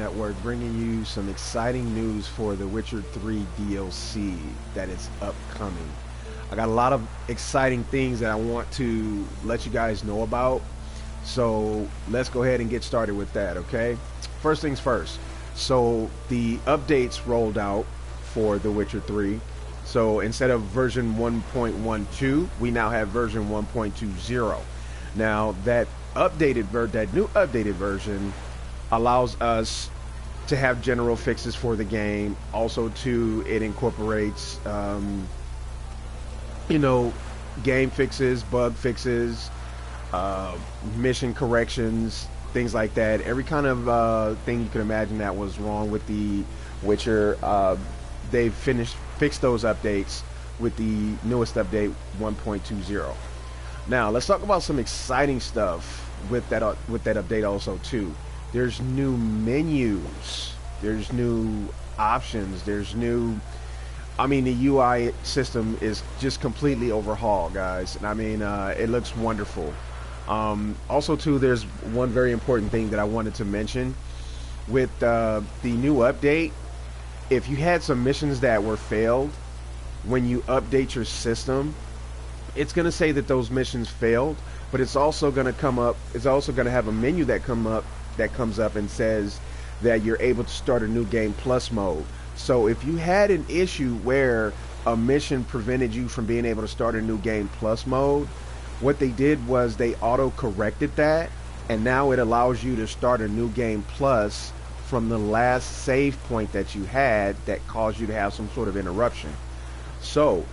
Network, bringing you some exciting news for The Witcher 3 DLC that is upcoming. I got a lot of exciting things that I want to let you guys know about. So let's go ahead and get started with that, okay? First things first. So the updates rolled out for The Witcher 3. So instead of version 1.12, we now have version 1.20. Now that that new updated version allows us to have general fixes for the game. Also, too, it incorporates, game fixes, bug fixes, mission corrections, things like that. Every kind of thing you can imagine that was wrong with the Witcher, they've fixed those updates with the newest update 1.20. Now let's talk about some exciting stuff with that update also too. There's new menus, there's new options, there's new. I mean, the UI system is just completely overhauled, guys. And I mean, it looks wonderful. Also, too, there's one very important thing that I wanted to mention with the new update. If you had some missions that were failed, when you update your system, it's going to say that those missions failed, but it's also going to come up. It's also going to have a menu that comes up and says that you're able to start a new game plus mode. So if you had an issue where a mission prevented you from being able to start a new game plus mode, what they did was they auto corrected that, and now it allows you to start a new game plus from the last save point that you had that caused you to have some sort of interruption. So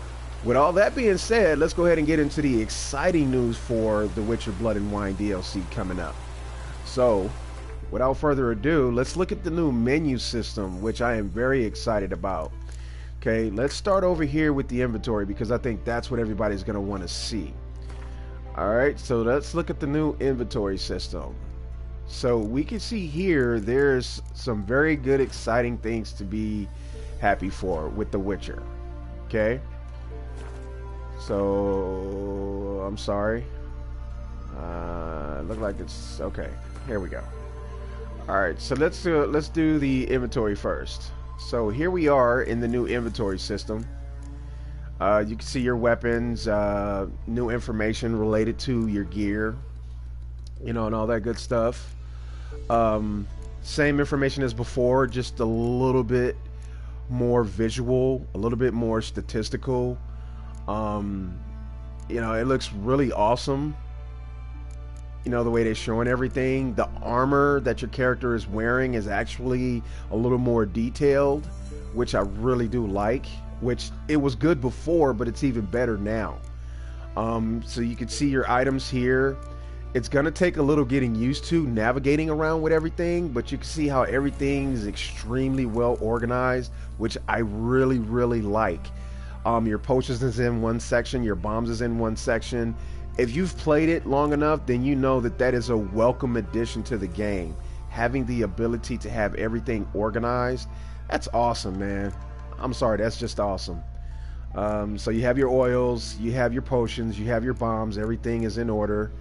with all that being said, let's go ahead and get into the exciting news for The Witcher Blood and Wine DLC coming up. So without further ado, let's look at the new menu system, which I am very excited about. Okay, let's start over here with the inventory because I think that's what everybody's going to want to see. Alright, so let's look at the new inventory system. So we can see here there's some very good, exciting things to be happy for with The Witcher. Okay, so I'm sorry. Look like it's okay. Here we go. All right, so let's do the inventory first. So here we are in the new inventory system. You can see your weapons, new information related to your gear, and all that good stuff. Same information as before, just a little bit more visual, a little bit more statistical. It looks really awesome. The way they're showing everything. The armor that your character is wearing is actually a little more detailed, which I really do like. Which it was good before, but it's even better now. So you can see your items here. It's gonna take a little getting used to navigating around with everything, but you can see how everything is extremely well organized, which I really, really like. Your potions is in one section, your bombs is in one section. If you've played it long enough, then you know that that is a welcome addition to the game. Having the ability to have everything organized, that's awesome, man. I'm sorry, that's just awesome. So you have your oils, you have your potions, you have your bombs, everything is in order.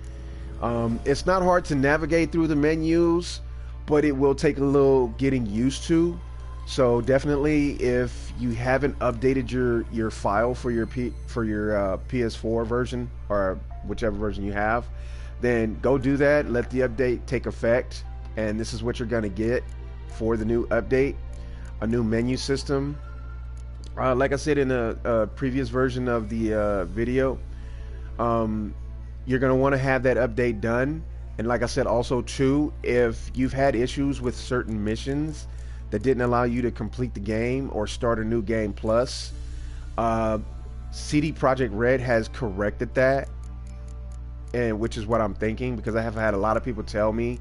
It's not hard to navigate through the menus, but it will take a little getting used to. So definitely, if you haven't updated your file for your PS4 version or whichever version you have, then go do that. Let the update take effect, and this is what you're gonna get for the new update: a new menu system. Like I said in a previous version of the video, you're gonna want to have that update done. And like I said, also too, if you've had issues with certain missions that didn't allow you to complete the game or start a new game plus, CD Projekt Red has corrected that, and which is what I'm thinking, because I have had a lot of people tell me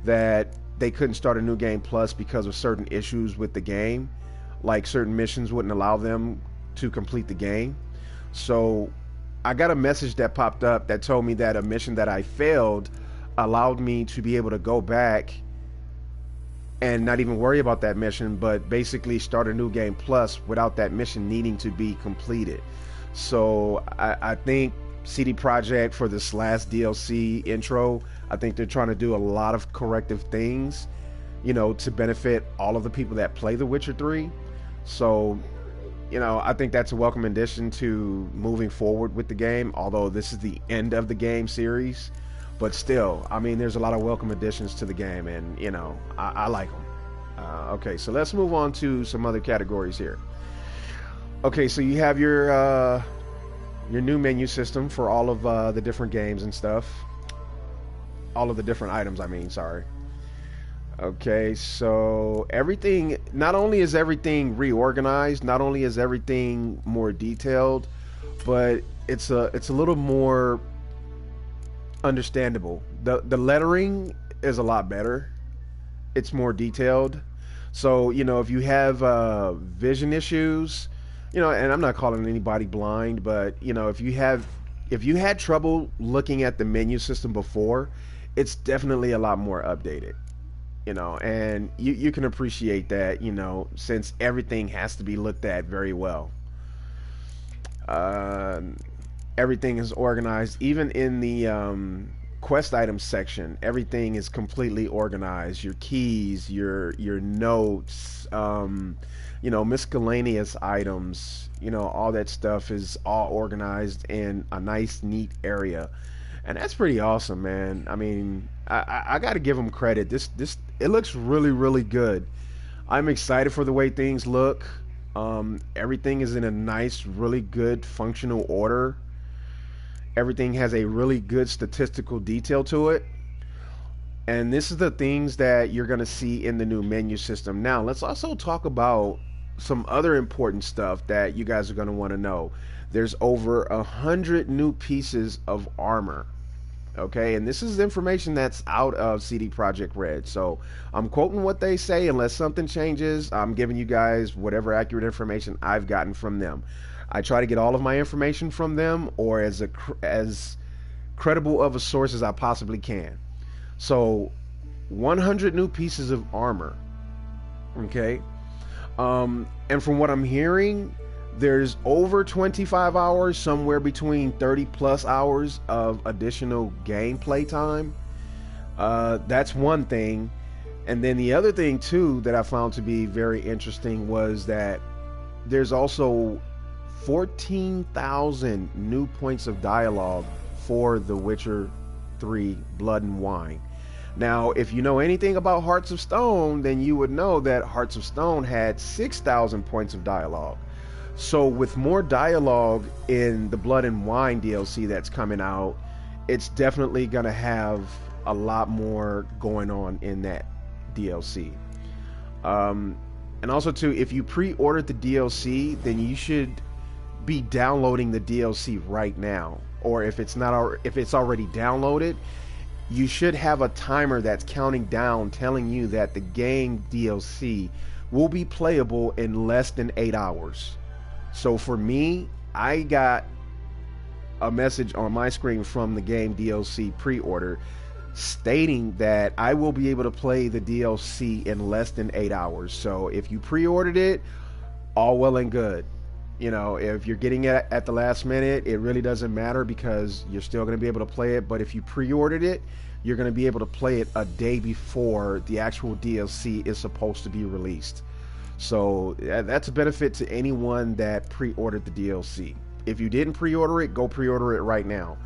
that they couldn't start a new game plus because of certain issues with the game, like certain missions wouldn't allow them to complete the game. So I got a message that popped up that told me that a mission that I failed allowed me to be able to go back and not even worry about that mission, but basically start a new game plus without that mission needing to be completed. So I think CD Projekt, for this last DLC intro, I think they're trying to do a lot of corrective things to benefit all of the people that play The Witcher 3. So, I think that's a welcome addition to moving forward with the game, although this is the end of the game series. But still, I mean, there's a lot of welcome additions to the game, and, I like them. Okay, so let's move on to some other categories here. Okay, so you have your new menu system for all of the different games and stuff. All of the different items, I mean, sorry. Okay, so everything, not only is everything reorganized, not only is everything more detailed, but it's a little more understandable. The lettering is a lot better. It's more detailed. So, if you have vision issues, and I'm not calling anybody blind, but if you had trouble looking at the menu system before, it's definitely a lot more updated. And you can appreciate that, since everything has to be looked at very well. Everything is organized, even in the quest items section. Everything is completely organized. Your keys, your notes, miscellaneous items, all that stuff is all organized in a nice, neat area. And that's pretty awesome, man. I mean, I got to give them credit. This it looks really, really good. I'm excited for the way things look. Everything is in a nice, really good functional order. Everything has a really good statistical detail to it. And this is the things that you're going to see in the new menu system. Now, let's also talk about some other important stuff that you guys are going to want to know. There's over 100 new pieces of armor. Okay, and this is information that's out of CD Projekt Red. So I'm quoting what they say. Unless something changes, I'm giving you guys whatever accurate information I've gotten from them. I try to get all of my information from them, or as credible of a source as I possibly can. So 100 new pieces of armor. Okay, and from what I'm hearing, there's over 25 hours, somewhere between 30 plus hours of additional gameplay time. That's one thing. And then the other thing too that I found to be very interesting was that there's also 14,000 new points of dialogue for The Witcher 3 Blood and Wine. Now, if you know anything about Hearts of Stone, then you would know that Hearts of Stone had 6,000 points of dialogue. So with more dialogue in the Blood and Wine DLC that's coming out, it's definitely going to have a lot more going on in that DLC. And also too, if you pre-ordered the DLC, then you should be downloading the DLC right now. Or if it's already downloaded, you should have a timer that's counting down, telling you that the game DLC will be playable in less than 8 hours. So for me, I got a message on my screen from the game DLC pre-order stating that I will be able to play the DLC in less than 8 hours. So if you pre-ordered it, all well and good. If you're getting it at the last minute, it really doesn't matter because you're still going to be able to play it. But if you pre-ordered it, you're going to be able to play it a day before the actual DLC is supposed to be released. So that's a benefit to anyone that pre-ordered the DLC. If you didn't pre-order it, go pre-order it right now.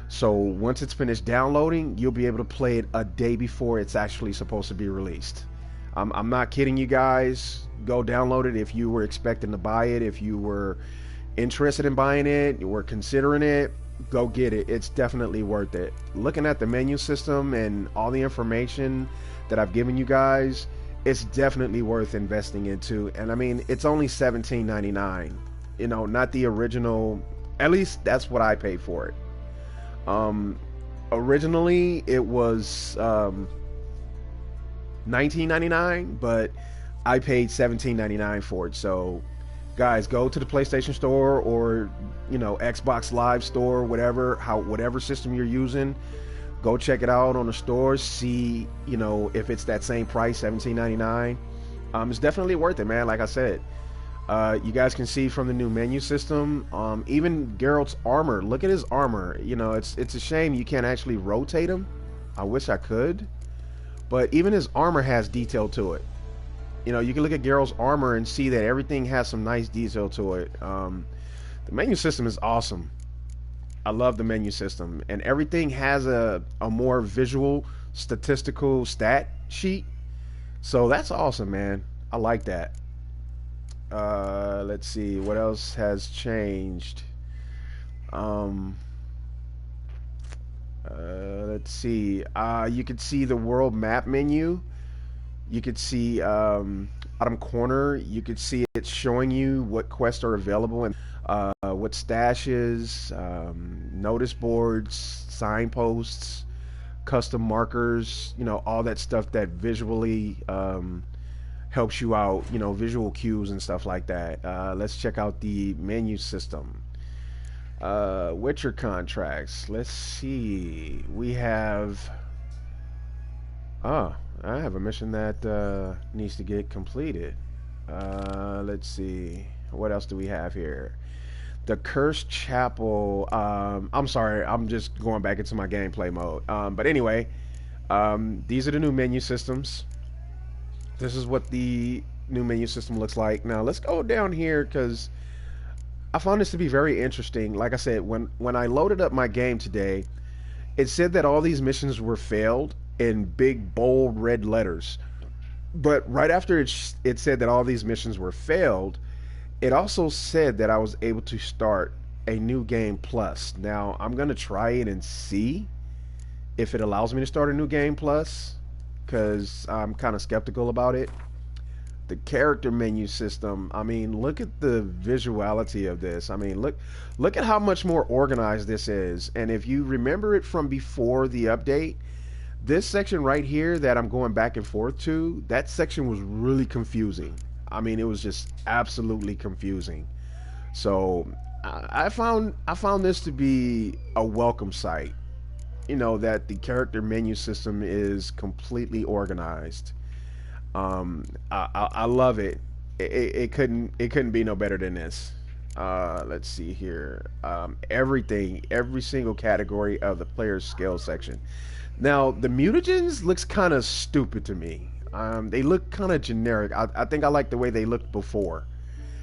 So once it's finished downloading, you'll be able to play it a day before it's actually supposed to be released. I'm not kidding you guys. Go download it if you were expecting to buy it. If you were interested in buying it, you were considering it, go get it. It's definitely worth it. Looking at the menu system and all the information that I've given you guys, it's definitely worth investing into. And I mean, it's only $17.99. Not the original. At least that's what I paid for it. Originally it was $19.99, but I paid $17.99 for it. So guys, go to the PlayStation Store or Xbox Live Store, whatever system you're using. Go check it out on the stores. See if it's that same price, $17.99. It's definitely worth it, man. Like I said, you guys can see from the new menu system, even Geralt's armor. Look at his armor. It's a shame you can't actually rotate him. I wish I could. but even his armor has detail to it. You know, you can look at Geralt's armor and see that everything has some nice detail to it. The menu system is awesome. I love the menu system, and everything has a more visual statistical stat sheet. So that's awesome, man. I like that. Let's see what else has changed. Um, let's see. You could see the world map menu. You could see bottom corner. You could see it showing you what quests are available and what stashes, notice boards, signposts, custom markers. You know, all that stuff that visually helps you out. You know, visual cues and stuff like that. Let's check out the menu system. Witcher contracts. Let's see. We have. Oh, I have a mission that needs to get completed. Let's see. What else do we have here? The Cursed Chapel. I'm sorry. I'm just going back into my gameplay mode. But anyway, these are the new menu systems. This is what the new menu system looks like. Now let's go down here because I found this to be very interesting. Like I said, when I loaded up my game today, it said that all these missions were failed in big bold red letters. But right after it said that all these missions were failed, it also said that I was able to start a new game plus. Now I'm gonna try it and see if it allows me to start a new game plus, because I'm kind of skeptical about it. The character menu system, I mean, look at the visuality of this. I mean, look at how much more organized this is. And if you remember it from before the update, this section right here that I'm going back and forth to, that section was really confusing. I mean, it was just absolutely confusing. So I found this to be a welcome sight. You know, that the character menu system is completely organized. I love it. It couldn't be no better than this. Let's see here. Everything, every single category of the player's skill section. Now the mutagens looks kind of stupid to me. They look kind of generic. I think I like the way they looked before.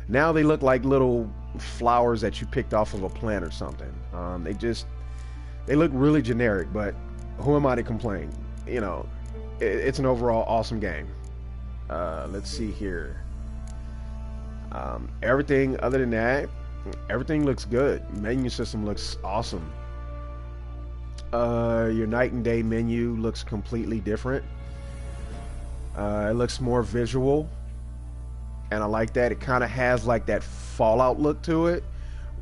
Now they look like little flowers that you picked off of a plant or something. They look really generic, but who am I to complain? You know, it's an overall awesome game. Let's see here. Everything other than that, everything looks good. Menu system looks awesome. Your night and day menu looks completely different. It looks more visual, and I like that. It kind of has like that Fallout look to it,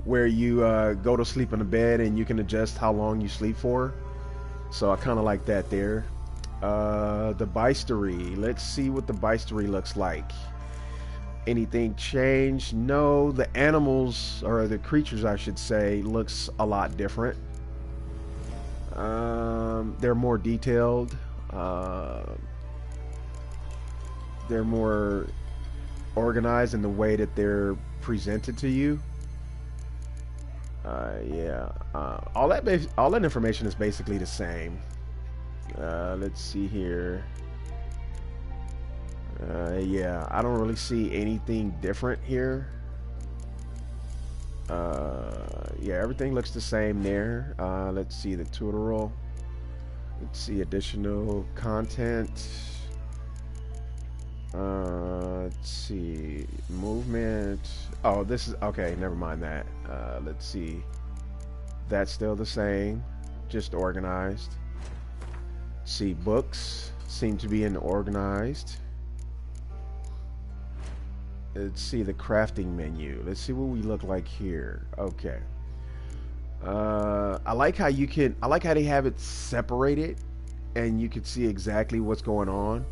where you go to sleep in the bed and you can adjust how long you sleep for. So I kind of like that there. The bestiary. Let's see what the bestiary looks like. Anything changed? No. The animals, or the creatures I should say, looks a lot different. They're more detailed. They're more organized in the way that they're presented to you. Yeah. All that information is basically the same. Let's see here. Yeah, I don't really see anything different here. Yeah, everything looks the same there. Let's see the tutorial. Let's see additional content. Let's see movement. Oh, this is okay. Never mind that. Let's see. That's still the same, just organized. See, books seem to be organized. Let's see the crafting menu. Let's see what we look like here. Okay. I like how they have it separated and you can see exactly what's going on.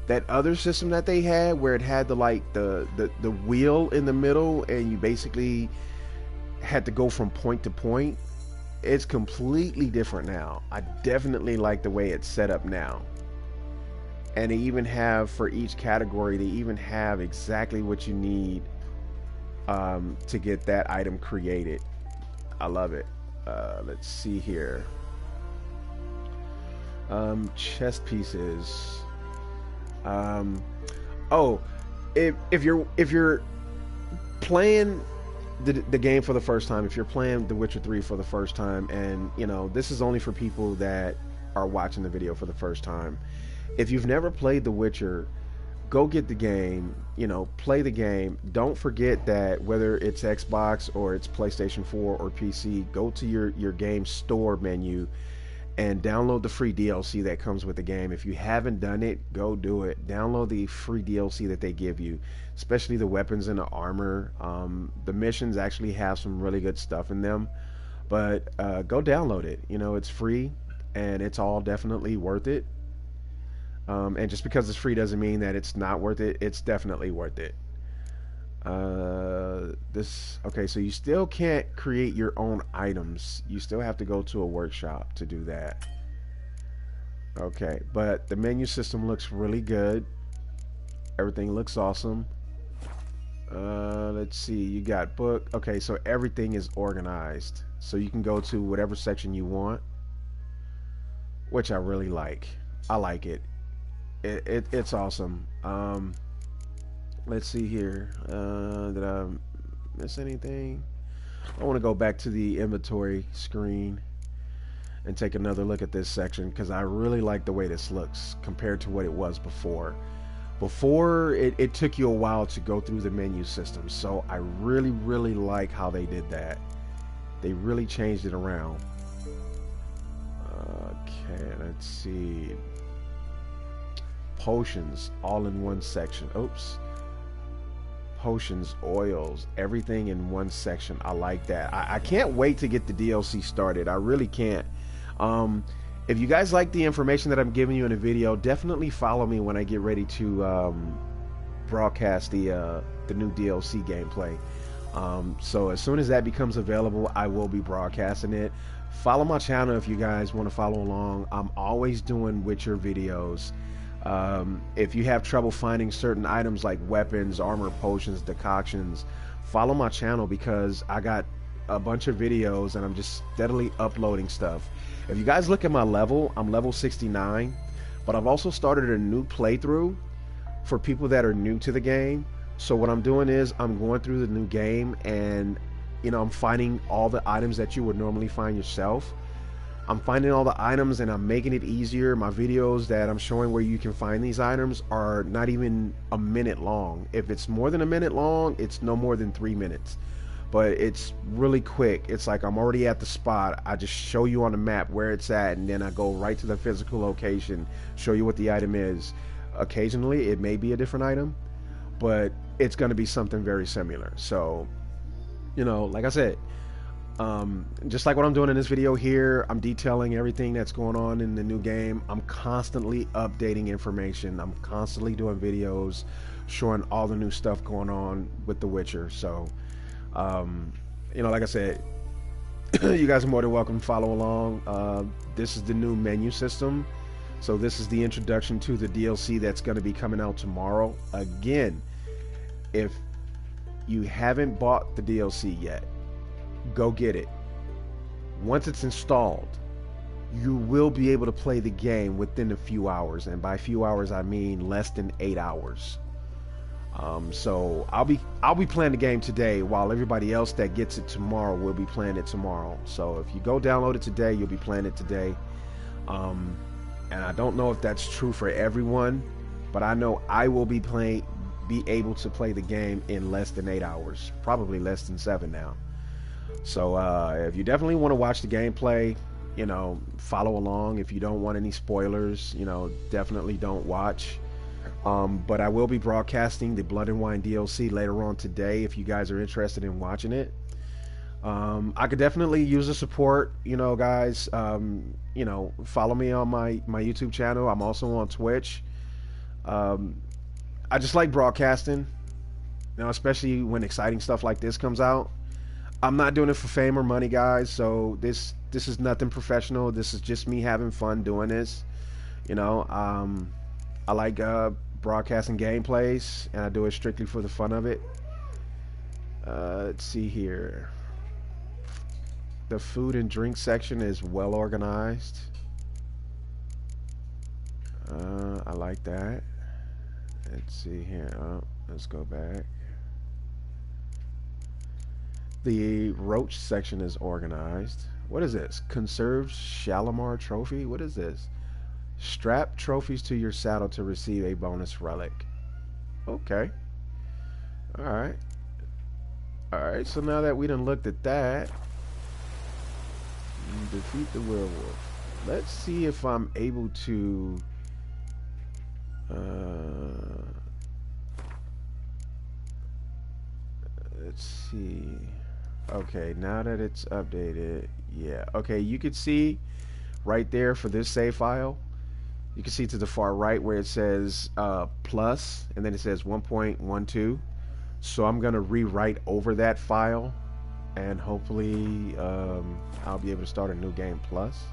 That other system that they had where it had the wheel in the middle and you basically had to go from point to point, it's completely different now. I definitely like the way it's set up now. And they even have, for each category, they even have exactly what you need to get that item created. I love it. Let's see here. Chess pieces. Um, oh, if you're playing the game for the first time, if you're playing The Witcher 3 for the first time, and you know this is only for people that are watching the video for the first time. If you've never played The Witcher, go get the game, you know, play the game. Don't forget that whether it's Xbox or it's PlayStation 4 or PC, go to your game store menu and download the free DLC that comes with the game. If you haven't done it, go do it. Download the free DLC that they give you, especially the weapons and the armor. The missions actually have some really good stuff in them, but go download it. You know, it's free and it's all definitely worth it. And just because it's free doesn't mean that it's not worth it. It's definitely worth it. This okay, so you still can't create your own items. You still have to go to a workshop to do that. Okay, but the menu system looks really good. Everything looks awesome. Let's see, you got book. Okay, so everything is organized. So you can go to whatever section you want, which I really like. I like it. It's awesome. Let's see here. Did I miss anything? I want to go back to the inventory screen and take another look at this section because I really like the way this looks compared to what it was before. Before, it took you a while to go through the menu system, so I really like how they did that. They really changed it around. Okay, let's see. Potions all in one section. Oops. Potions, oils, everything in one section. I like that. I can't wait to get the DLC started. I really can't. If you guys like the information that I'm giving you in the video, definitely follow me when I get ready to broadcast the new DLC gameplay. So as soon as that becomes available, I will be broadcasting it. Follow my channel if you guys want to follow along. I'm always doing Witcher videos. If you have trouble finding certain items like weapons, armor, potions, decoctions, follow my channel because I got a bunch of videos and I'm just steadily uploading stuff. If you guys look at my level, I'm level 69, but I've also started a new playthrough for people that are new to the game. So what I'm doing is I'm going through the new game and, you know, I'm finding all the items that you would normally find yourself. I'm finding all the items and I'm making it easier. My videos that I'm showing where you can find these items are not even a minute long. If it's more than a minute long, it's no more than 3 minutes. But it's really quick. It's like I'm already at the spot. I just show you on the map where it's at and then I go right to the physical location, show you what the item is. Occasionally it may be a different item, but it's going to be something very similar. So, you know, like I said, just like what I'm doing in this video here, I'm detailing everything that's going on in the new game. I'm constantly updating information. I'm constantly doing videos showing all the new stuff going on with The Witcher. So, you know, like I said, you guys are more than welcome to follow along. This is the new menu system. So this is the introduction to the DLC that's going to be coming out tomorrow. Again, if you haven't bought the DLC yet, go get it. Once it's installed, you will be able to play the game within a few hours, and by few hours I mean less than 8 hours. So I'll be playing the game today, while everybody else that gets it tomorrow will be playing it tomorrow. So if you go download it today, you'll be playing it today. And I don't know if that's true for everyone, but I know I will be able to play the game in less than 8 hours, probably less than 7 now. So if you definitely want to watch the gameplay, you know, follow along. If you don't want any spoilers, you know, definitely don't watch. But I will be broadcasting the Blood and Wine DLC later on today if you guys are interested in watching it. I could definitely use the support, you know, guys. You know, follow me on my YouTube channel. I'm also on Twitch. I just like broadcasting, you know, especially when exciting stuff like this comes out. I'm not doing it for fame or money, guys, so this is nothing professional. This is just me having fun doing this. You know, I like broadcasting gameplays, and I do it strictly for the fun of it. Let's see here. The food and drink section is well organized. I like that. Let's see here. Let's go back. The Roach section is organized. What is this? Conserved Shalimar Trophy? What is this? Strap trophies to your saddle to receive a bonus relic. Okay. Alright. Alright, so now that we done looked at that, defeat the werewolf. Let's see if I'm able to let's see. Okay, now that it's updated, yeah. Okay, you can see right there for this save file, you can see to the far right where it says plus, and then it says 1.12. So I'm gonna rewrite over that file, and hopefully I'll be able to start a new game plus.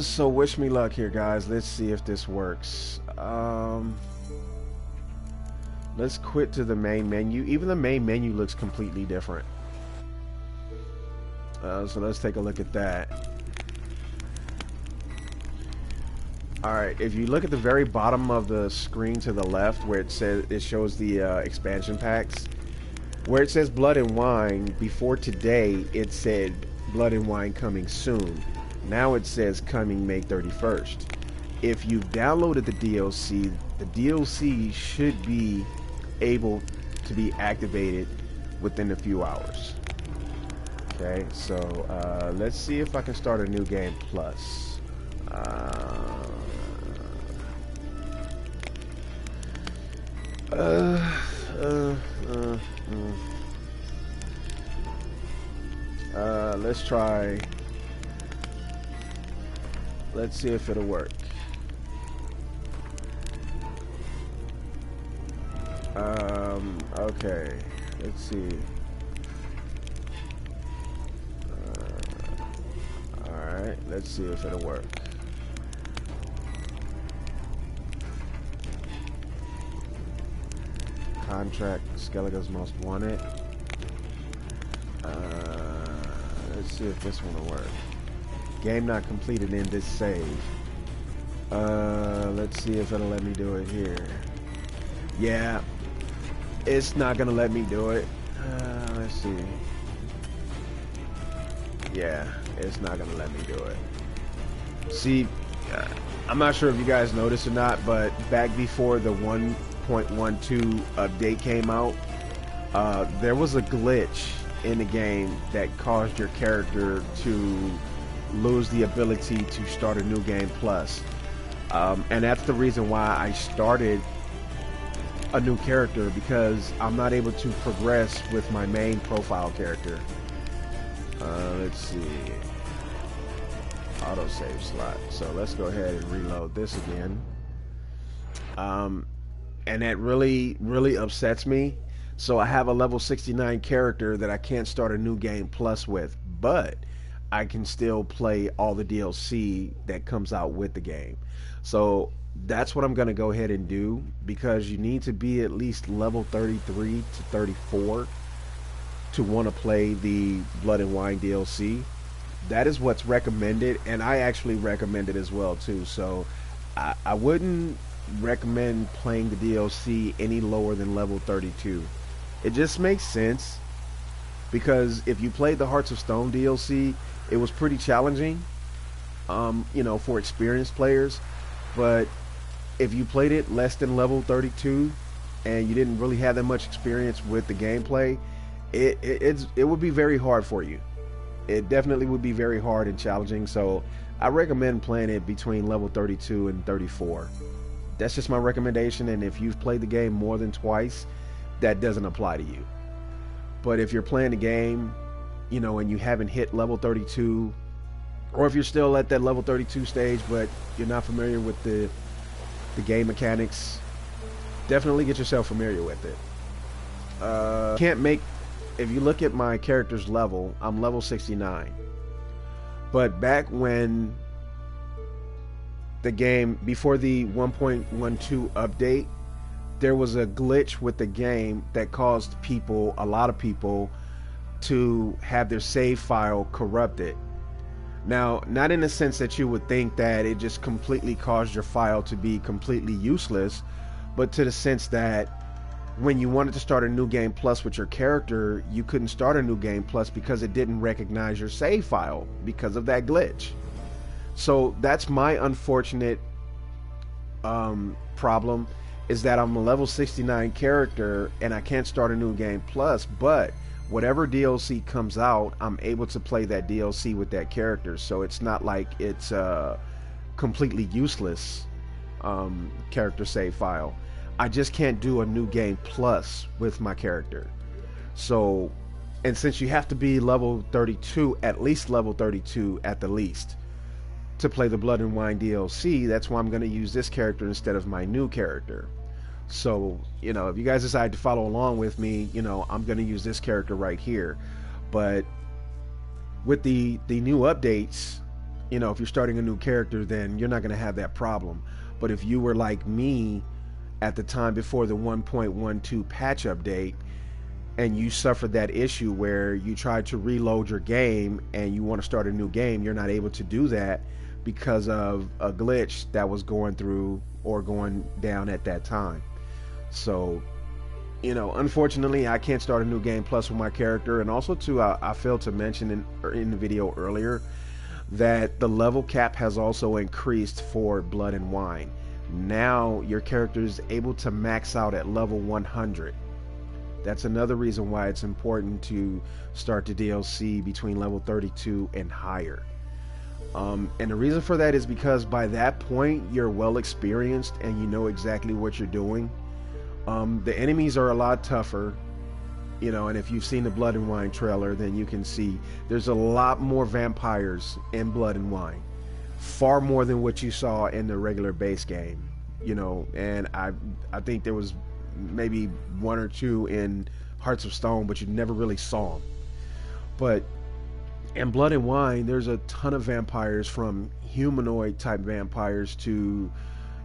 So wish me luck here, guys. Let's see if this works. Let's quit to the main menu. Even the main menu looks completely different. So let's take a look at that. Alright, if you look at the very bottom of the screen to the left where it shows the expansion packs, where it says Blood and Wine, before today it said Blood and Wine coming soon. Now it says coming May 31st. If you've downloaded the DLC should be able to be activated within a few hours. Okay, so let's see if I can start a new game plus. Let's try. Let's see if it'll work. Okay, let's see. Alright, let's see if it'll work. Contract Skellige's Most Wanted. Let's see if this one will work. Game not completed in this save. Let's see if it'll let me do it here. Yeah, it's not gonna let me do it. Let's see. Yeah, it's not gonna let me do it. See, I'm not sure if you guys noticed or not, but back before the 1.12 update came out, there was a glitch in the game that caused your character to lose the ability to start a new game plus. And that's the reason why I started a new character, because I'm not able to progress with my main profile character. Let's see. Autosave slot. So let's go ahead and reload this again. And that really upsets me. So I have a level 69 character that I can't start a new game plus with, but I can still play all the DLC that comes out with the game. So that's what I'm going to go ahead and do, because you need to be at least level 33 to 34 to want to play the Blood and Wine DLC. That is what's recommended, and I actually recommend it as well too. So I wouldn't recommend playing the DLC any lower than level 32. It just makes sense, because if you played the Hearts of Stone DLC, it was pretty challenging, you know, for experienced players. But if you played it less than level 32 and you didn't really have that much experience with the gameplay, it would be very hard for you. It definitely would be very hard and challenging. So I recommend playing it between level 32 and 34. That's just my recommendation, and if you've played the game more than twice, that doesn't apply to you. But if you're playing the game, you know, and you haven't hit level 32, or if you're still at that level 32 stage but you're not familiar with the game mechanics, definitely get yourself familiar with it. If you look at my character's level, I'm level 69. But back when the game, before the 1.12 update, there was a glitch with the game that caused a lot of people to have their save file corrupted. Now, not in the sense that you would think that it just completely caused your file to be completely useless, but to the sense that when you wanted to start a new game plus with your character, you couldn't start a new game plus because it didn't recognize your save file because of that glitch. So that's my unfortunate problem, is that I'm a level 69 character and I can't start a new game plus, but whatever DLC comes out, I'm able to play that DLC with that character. So it's not like it's a completely useless character save file. I just can't do a new game plus with my character. So, and since you have to be level 32, at least level 32 at the least, to play the Blood and Wine DLC, that's why I'm going to use this character instead of my new character. So, you know, if you guys decide to follow along with me, you know, I'm going to use this character right here. But with the new updates, you know, if you're starting a new character, then you're not going to have that problem. But if you were like me at the time before the 1.12 patch update, and you suffered that issue where you tried to reload your game and you want to start a new game, you're not able to do that because of a glitch that was going through or going down at that time. So, you know, unfortunately, I can't start a new game plus with my character. And also, too, I failed to mention in the video earlier that the level cap has also increased for Blood and Wine. Now your character is able to max out at level 100. That's another reason why it's important to start the DLC between level 32 and higher. And the reason for that is because by that point you're well experienced and you know exactly what you're doing. The enemies are a lot tougher, you know, and if you've seen the Blood and Wine trailer, then you can see there's a lot more vampires in Blood and Wine, far more than what you saw in the regular base game, you know. And I think there was maybe one or two in Hearts of Stone, but you never really saw them. But in Blood and Wine, there's a ton of vampires, from humanoid type vampires to,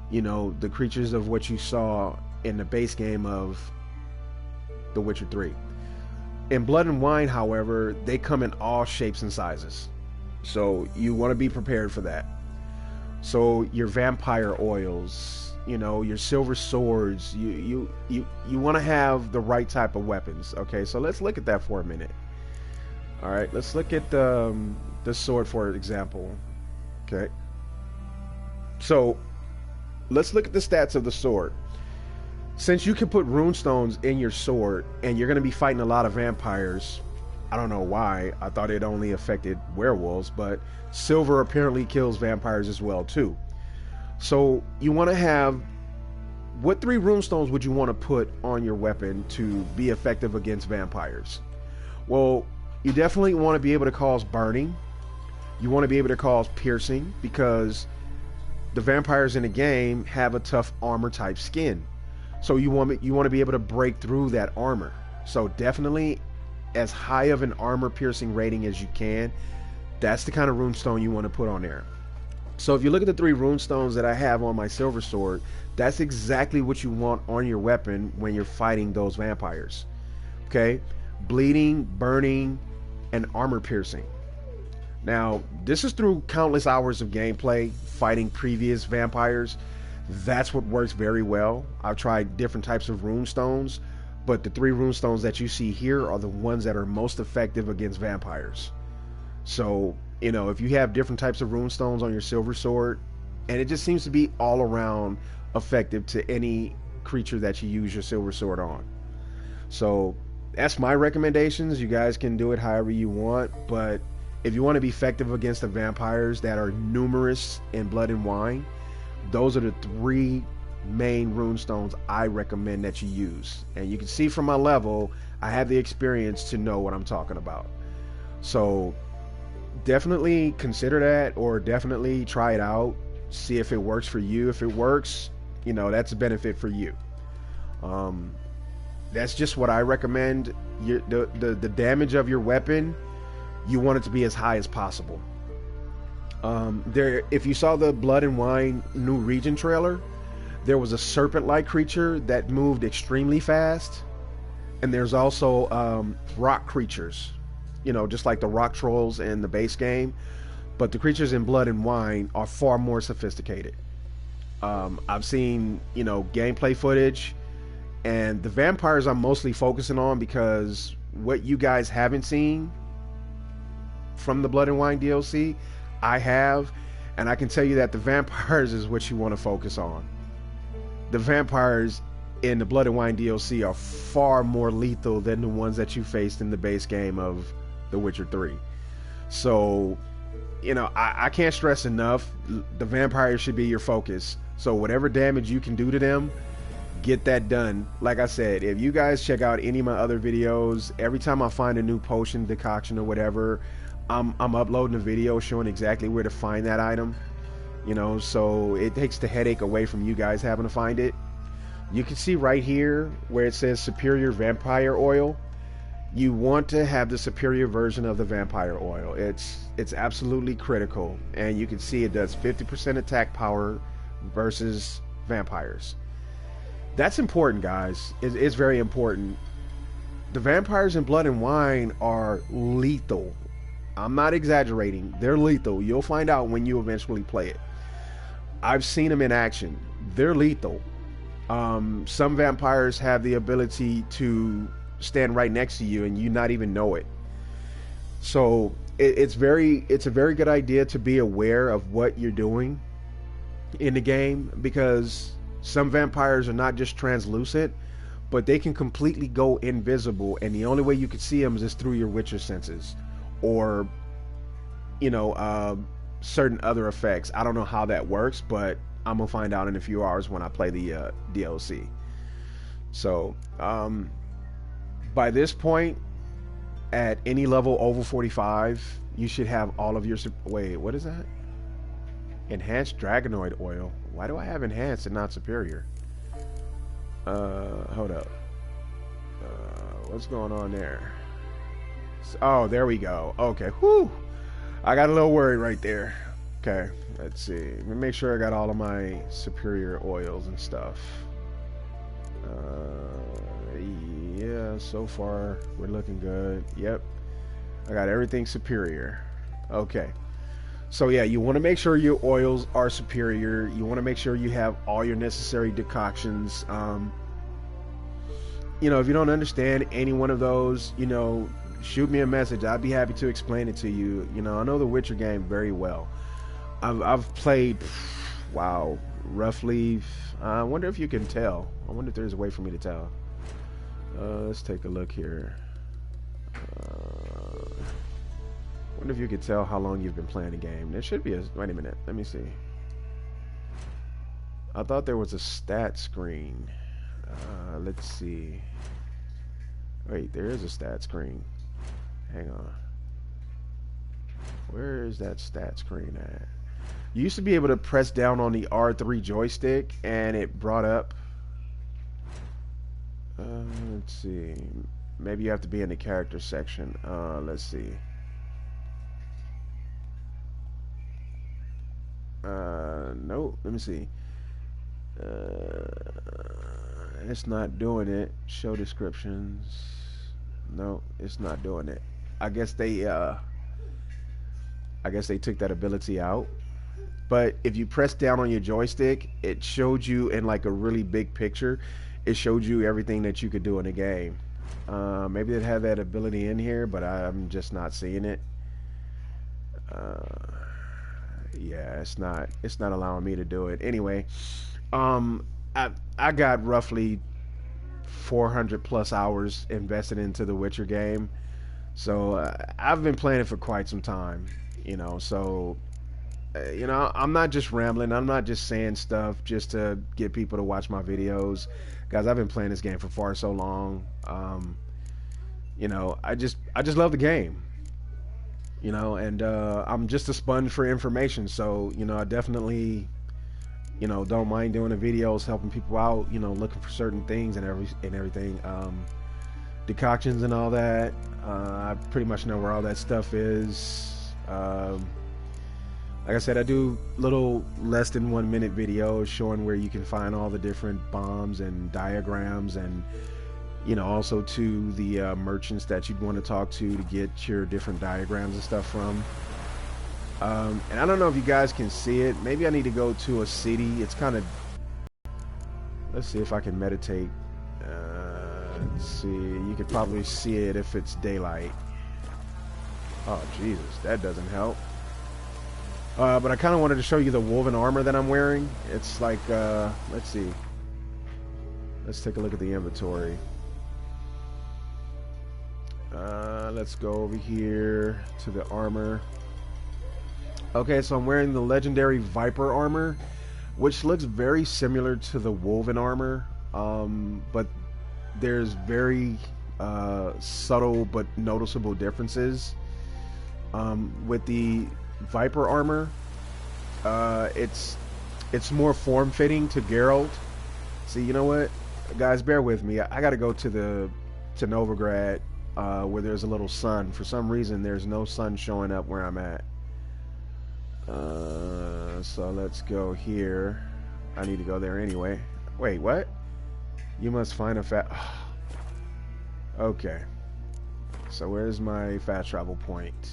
you know, the creatures of what you saw in the base game of The Witcher 3. In Blood and Wine, however, they come in all shapes and sizes, so you want to be prepared for that. So your vampire oils, you know, your silver swords, you want to have the right type of weapons. Okay, so let's look at that for a minute. All right, let's look at the sword, for example. Okay, so let's look at the stats of the sword. Since you can put runestones in your sword and you're going to be fighting a lot of vampires, I don't know why, I thought it only affected werewolves, but silver apparently kills vampires as well too. So you want to have, what 3 runestones would you want to put on your weapon to be effective against vampires? Well, you definitely want to be able to cause burning. You want to be able to cause piercing, because the vampires in the game have a tough armor type skin. So you want to be able to break through that armor. So definitely as high of an armor piercing rating as you can. That's the kind of runestone you want to put on there. So if you look at the 3 runestones that I have on my silver sword, that's exactly what you want on your weapon when you're fighting those vampires. Okay? Bleeding, burning, and armor piercing. Now, this is through countless hours of gameplay fighting previous vampires. That's what works very well. I've tried different types of runestones, but the 3 runestones that you see here are the ones that are most effective against vampires. So, you know, if you have different types of runestones on your silver sword, and it just seems to be all around effective to any creature that you use your silver sword on. So that's my recommendations. You guys can do it however you want, but if you want to be effective against the vampires that are numerous in Blood and Wine, those are the 3 main runestones I recommend that you use. And you can see from my level, I have the experience to know what I'm talking about. So definitely consider that, or definitely try it out, see if it works for you. If it works, you know, that's a benefit for you. That's just what I recommend. The damage of your weapon, you want it to be as high as possible. If you saw the Blood and Wine new region trailer, there was a serpent-like creature that moved extremely fast, and there's also rock creatures, you know, just like the rock trolls in the base game. but the creatures in Blood and Wine are far more sophisticated. I've seen, you know, gameplay footage, and the vampires I'm mostly focusing on because what you guys haven't seen from the Blood and Wine DLC, I have, and I can tell you that the vampires is what you want to focus on. The vampires in the Blood and Wine DLC are far more lethal than the ones that you faced in the base game of The Witcher 3. So, you know, I can't stress enough, the vampires should be your focus. So whatever damage you can do to them, get that done. Like I said, if you guys check out any of my other videos, every time I find a new potion, decoction, or whatever, I'm uploading a video showing exactly where to find that item. You know, so it takes the headache away from you guys having to find it. You can see right here where it says Superior Vampire Oil. You want to have the superior version of the vampire oil. It's absolutely critical, and you can see it does 50% attack power versus vampires. That's important, guys. It's very important. The vampires in Blood and Wine are lethal. I'm not exaggerating. They're lethal. You'll find out when you eventually play it. I've seen them in action. They're lethal. Some vampires have the ability to stand right next to you and you not even know it. So it's a very good idea to be aware of what you're doing in the game, because some vampires are not just translucent, but they can completely go invisible, and the only way you can see them is through your Witcher senses, or, you know, certain other effects. I don't know how that works, but I'm gonna find out in a few hours when I play the DLC. So by this point, at any level over 45, you should have all of your wait, what is that? Enhanced Dragonoid Oil. Why do I have enhanced and not superior? Hold up. What's going on there? Oh, there we go. Okay. Whew. I got a little worried right there. Okay. Let's see. Let me make sure I got all of my superior oils and stuff. Yeah, so far we're looking good. Yep. I got everything superior. Okay. So yeah, you want to make sure your oils are superior. You want to make sure you have all your necessary decoctions. You know, if you don't understand any one of those, you know, shoot me a message. I'd be happy to explain it to you. You know, I know the Witcher game very well. I've played, wow, roughly, I wonder if you can tell. I wonder if there's a way for me to tell. Let's take a look here. Wonder if you could tell how long you've been playing the game. There should be a, wait a minute, let me see. I thought there was a stat screen. Let's see. Wait, there is a stat screen. Hang on. Where is that stat screen at? You used to be able to press down on the R3 joystick and it brought up. Let's see. Maybe you have to be in the character section. Let's see. Nope. Let me see. It's not doing it. Show descriptions. No, it's not doing it. I guess they took that ability out. But if you press down on your joystick, it showed you in like a really big picture. It showed you everything that you could do in the game. Maybe they'd have that ability in here, but I'm just not seeing it. Yeah, it's not allowing me to do it. Anyway, I got roughly 400 plus hours invested into the Witcher game, so I've been playing it for quite some time, you know. So you know, I'm not just rambling. I'm not just saying stuff just to get people to watch my videos, guys. I've been playing this game for far so long. You know, I just love the game, you know, and I'm just a sponge for information. So, you know, I definitely, you know, don't mind doing the videos, helping people out, you know, looking for certain things and everything, decoctions and all that. I pretty much know where all that stuff is. Like I said, I do little less than 1 minute videos showing where you can find all the different bombs and diagrams, and, you know, also to the merchants that you'd want to talk to get your different diagrams and stuff from. And I don't know if you guys can see it. Maybe I need to go to a city. It's kind of... Let's see if I can meditate. Let's see. You could probably see it if it's daylight. Oh, Jesus. That doesn't help. But I kind of wanted to show you the woven armor that I'm wearing. It's like, let's see. Let's take a look at the inventory. Let's go over here to the armor. Okay, so I'm wearing the legendary Viper armor, which looks very similar to the woven armor, but there's very subtle but noticeable differences. With the Viper armor, it's more form-fitting to Geralt. See, you know what, guys, bear with me. I got to go to Novigrad, where there's a little sun. For some reason, there's no sun showing up where I'm at. So let's go here. I need to go there anyway. Wait, what? You must find a okay. So where's my fast travel point?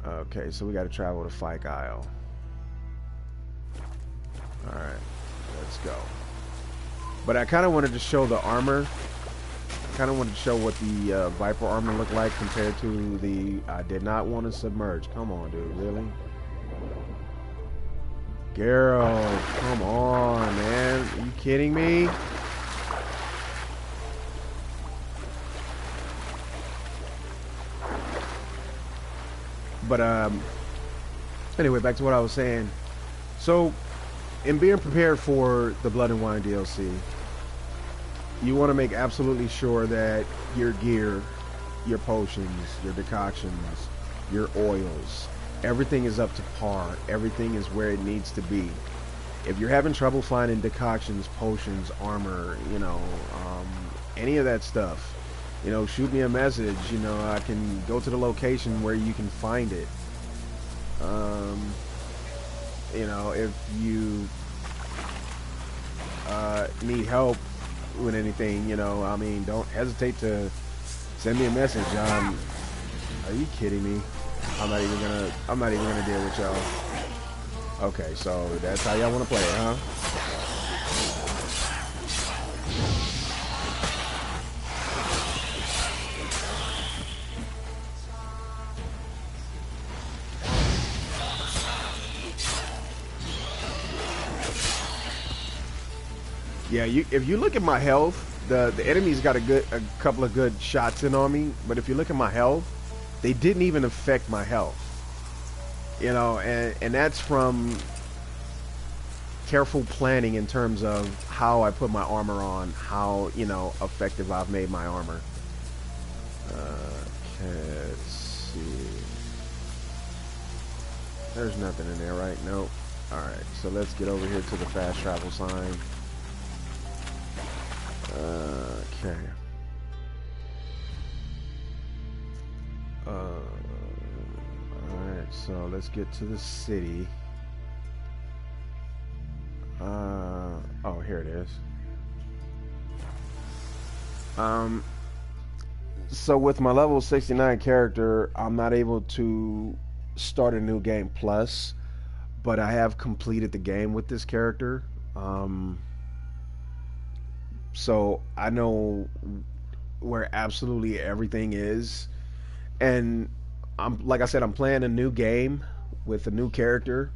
Okay, so we got to travel to Fyke Isle. Alright, let's go. But I kind of wanted to show the armor. Kind of wanted to show what the Viper armor looked like compared to the... I did not want to submerge. Come on, dude. Really? Geralt, come on, man. Are you kidding me? But, anyway, back to what I was saying. So, in being prepared for the Blood and Wine DLC, you want to make absolutely sure that your gear, your potions, your decoctions, your oils, everything is up to par. Everything is where it needs to be. If you're having trouble finding decoctions, potions, armor, you know, any of that stuff, you know, shoot me a message. You know, I can go to the location where you can find it. You know, if you need help with anything, you know, I mean, don't hesitate to send me a message. Are you kidding me? I'm not even gonna deal with y'all. Okay, so that's how y'all want to play it, huh? Yeah, if you look at my health, the enemies got a couple of good shots in on me, but if you look at my health, they didn't even affect my health. You know, and that's from careful planning in terms of how I put my armor on, how, you know, effective I've made my armor. Okay, let's see. There's nothing in there, right? Nope. Alright, so let's get over here to the fast travel sign. Okay. Alright, so let's get to the city. Oh, here it is. So with my level 69 character, I'm not able to start a new game plus, but I have completed the game with this character. So I know where absolutely everything is, and like I said, I'm playing a new game with a new character,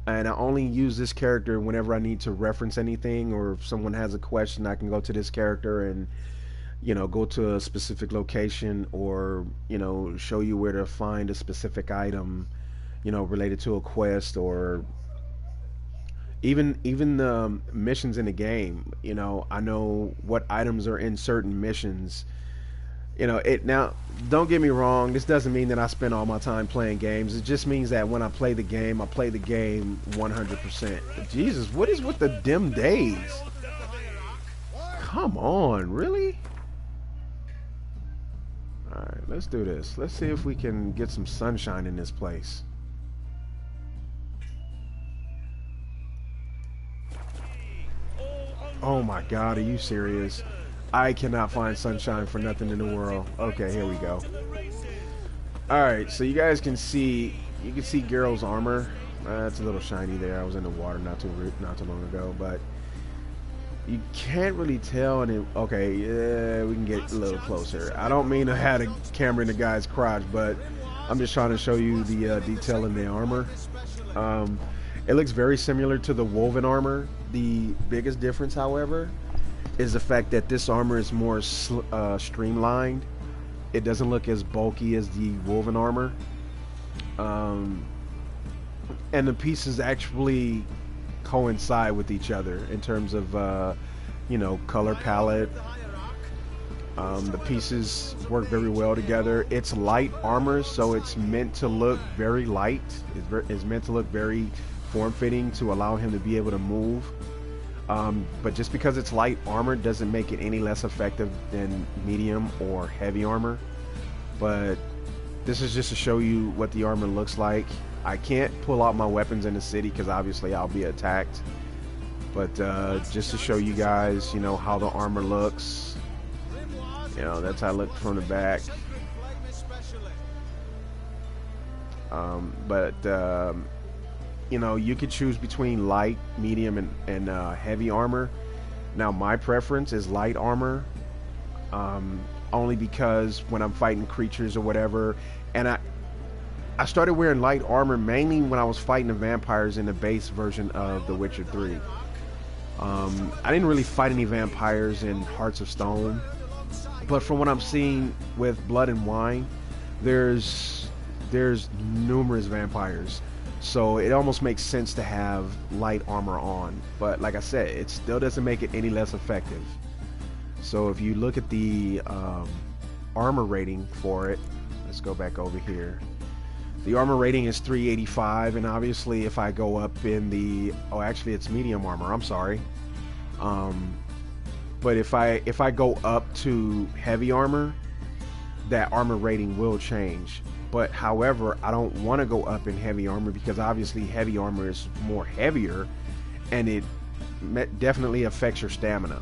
and I only use this character whenever I need to reference anything, or if someone has a question, I can go to this character and, you know, go to a specific location, or, you know, show you where to find a specific item, you know, related to a quest, or even the missions in the game. You know, I know what items are in certain missions. You know, now, don't get me wrong, this doesn't mean that I spend all my time playing games. It just means that when I play the game, I play the game 100%. But Jesus, what is with the dim days? Come on, really? Alright, let's do this. Let's see if we can get some sunshine in this place. Oh my God, are you serious? I cannot find sunshine for nothing in the world. Okay, here we go. All right, so you guys can see, Geralt's armor. It's a little shiny there. I was in the water not too long ago, but you can't really tell. And okay, yeah, we can get a little closer. I don't mean to have a camera in the guy's crotch, but I'm just trying to show you the detail in the armor. It looks very similar to the woven armor. The biggest difference, however, is the fact that this armor is more streamlined. It doesn't look as bulky as the woven armor. And the pieces actually coincide with each other in terms of color palette. The pieces work very well together. It's light armor, so it's meant to look very light. It's meant to look very form-fitting to allow him to be able to move. But just because it's light armor doesn't make it any less effective than medium or heavy armor. But this is just to show you what the armor looks like. I can't pull out my weapons in the city because obviously I'll be attacked. But just to show you guys, how the armor looks. That's how it looked from the back. You could choose between light, medium, and heavy armor. Now, my preference is light armor, only because when I'm fighting creatures or whatever, and I started wearing light armor mainly when I was fighting the vampires in the base version of The Witcher 3. I didn't really fight any vampires in Hearts of Stone, but from what I'm seeing with Blood and Wine, there's numerous vampires. So it almost makes sense to have light armor on. But like I said, it still doesn't make it any less effective. So if you look at the armor rating for it, let's go back over here. The armor rating is 385, and obviously if I go up in the... Oh, actually it's medium armor, I'm sorry. But if I go up to heavy armor, that armor rating will change. But however, I don't want to go up in heavy armor because obviously heavy armor is more heavier and it definitely affects your stamina.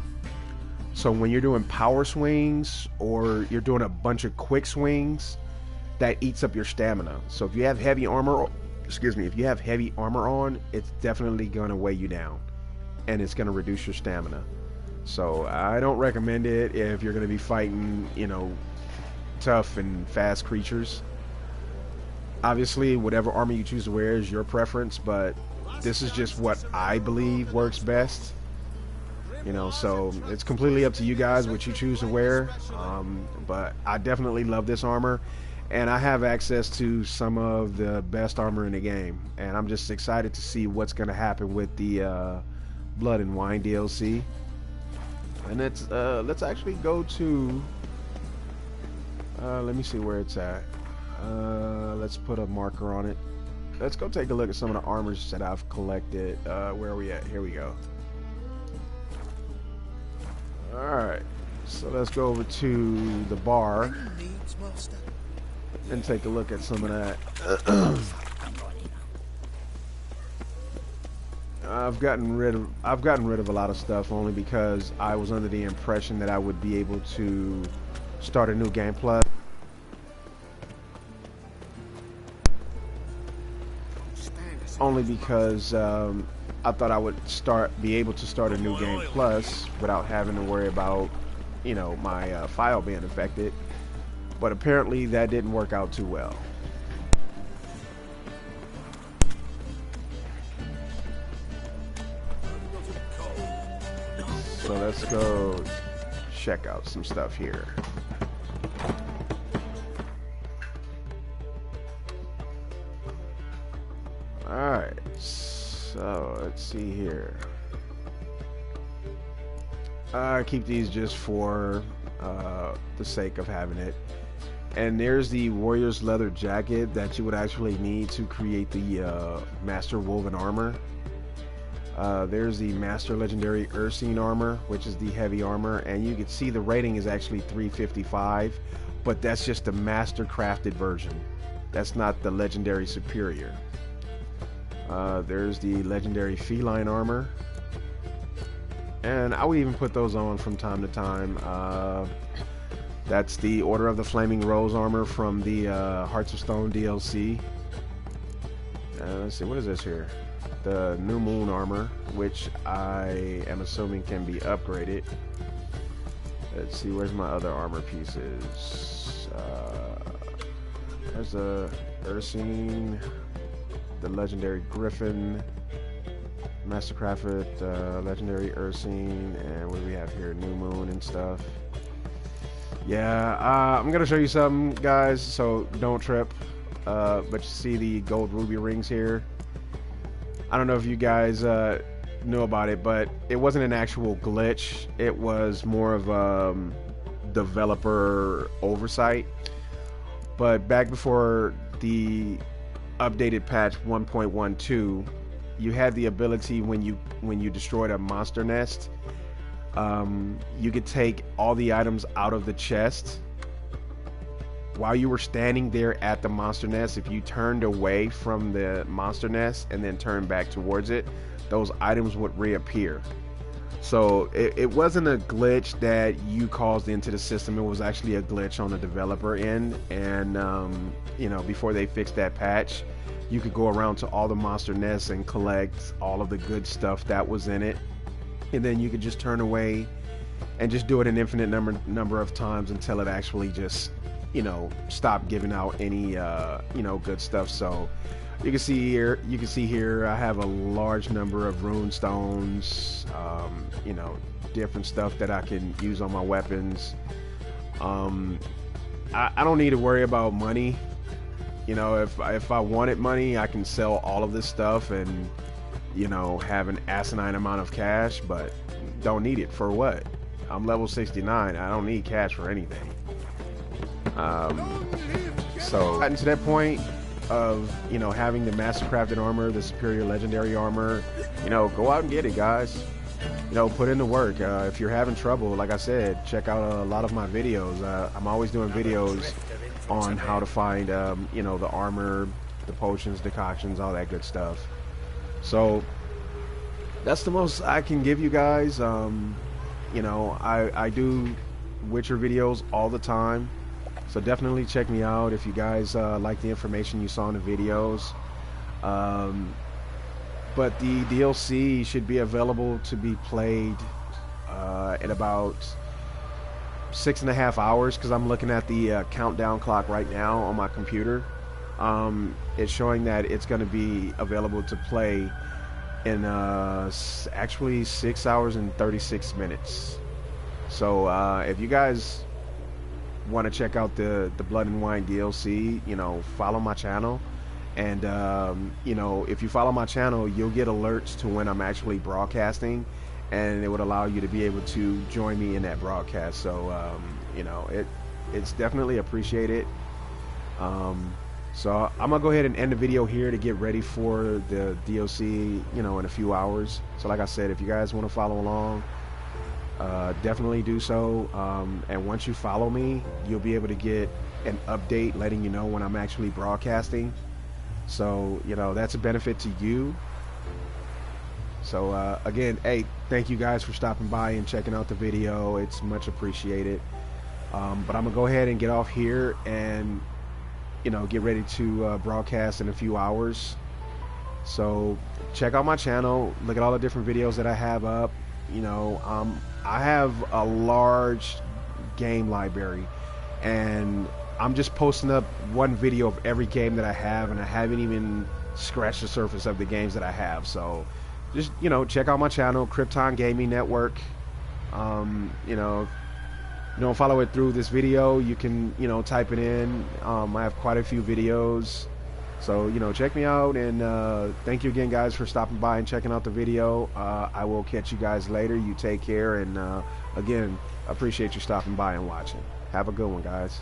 So when you're doing power swings or you're doing a bunch of quick swings, that eats up your stamina. So if you have heavy armor, if you have heavy armor on, it's definitely going to weigh you down and it's going to reduce your stamina. So I don't recommend it if you're going to be fighting, tough and fast creatures. Obviously, whatever armor you choose to wear is your preference, but this is just what I believe works best. So it's completely up to you guys what you choose to wear. But I definitely love this armor, and I have access to some of the best armor in the game, and I'm just excited to see what's going to happen with the Blood and Wine DLC. And let's actually go to let me see where it's at. Let's put a marker on it. Let's go take a look at some of the armors that I've collected. Where are we at? Here we go. Alright, so let's go over to the bar and take a look at some of that. I've gotten rid of a lot of stuff only because I was under the impression that I would be able to start a new game plus. Only because I thought I would be able to start a new game plus without having to worry about, my file being affected. But apparently that didn't work out too well. So let's go check out some stuff here. Alright, so let's see here. I keep these just for the sake of having it. And there's the Warrior's Leather Jacket that you would actually need to create the Master Woven Armor. There's the Master Legendary Ursine Armor, which is the heavy armor, and you can see the rating is actually 355, but that's just the Master Crafted version. That's not the Legendary Superior. There's the Legendary Feline Armor, and I would even put those on from time to time. That's the Order of the Flaming Rose armor from the Hearts of Stone DLC. Let's see, what is this here? The New Moon armor, which I am assuming can be upgraded. Let's see, where's my other armor pieces? There's the Ursine, the Legendary Griffin, Mastercrafted, Legendary Ursine, and what do we have here? New Moon and stuff. Yeah, I'm gonna show you something, guys, so don't trip. But you see the gold ruby rings here. I don't know if you guys knew about it, but it wasn't an actual glitch. It was more of developer oversight. But back before the updated patch 1.12, you had the ability when you destroyed a monster nest, you could take all the items out of the chest. While you were standing there at the monster nest, if you turned away from the monster nest and then turned back towards it, those items would reappear. So it wasn't a glitch that you caused into the system. It was actually a glitch on the developer end. And you know, before they fixed that patch, you could go around to all the monster nests and collect all of the good stuff that was in it, and then you could just turn away and just do it an infinite number of times until it actually just, you know, stop giving out any you know, good stuff. So you can see here I have a large number of rune stones, you know, different stuff that I can use on my weapons. I don't need to worry about money. You know, if I wanted money, I can sell all of this stuff and, you know, have an asinine amount of cash, but don't need it for what? I'm level 69. I don't need cash for anything. So gotten to that point of, you know, having the Mastercrafted armor, the superior legendary armor, you know, go out and get it, guys. You know, put in the work. If you're having trouble, like I said, check out a lot of my videos. I'm always doing videos on how to find, you know, the armor, the potions, decoctions, all that good stuff. So that's the most I can give you guys. You know, I do Witcher videos all the time, so definitely check me out if you guys like the information you saw in the videos. But the DLC should be available to be played in about 6.5 hours, because I'm looking at the countdown clock right now on my computer. It's showing that it's going to be available to play in actually 6 hours and 36 minutes. So if you guys want to check out the Blood and Wine DLC, you know, follow my channel. And you know, if you follow my channel, you'll get alerts to when I'm actually broadcasting, and it would allow you to be able to join me in that broadcast. So you know, it's definitely appreciated. So I'm gonna go ahead and end the video here to get ready for the DLC, you know, in a few hours. So like I said, if you guys want to follow along, definitely do so. And once you follow me, you'll be able to get an update letting you know when I'm actually broadcasting. So, you know, that's a benefit to you. So again, hey, thank you guys for stopping by and checking out the video. It's much appreciated. But I'm gonna go ahead and get off here and, you know, get ready to broadcast in a few hours. So check out my channel, look at all the different videos that I have up. You know, I have a large game library, and I'm just posting up one video of every game that I have, and I haven't even scratched the surface of the games that I have. So just, you know, check out my channel, Krypton Gaming Network. You know, if you don't follow it through this video, you can, you know, type it in. I have quite a few videos. So, you know, check me out, and thank you again, guys, for stopping by and checking out the video. I will catch you guys later. You take care, and again, appreciate you stopping by and watching. Have a good one, guys.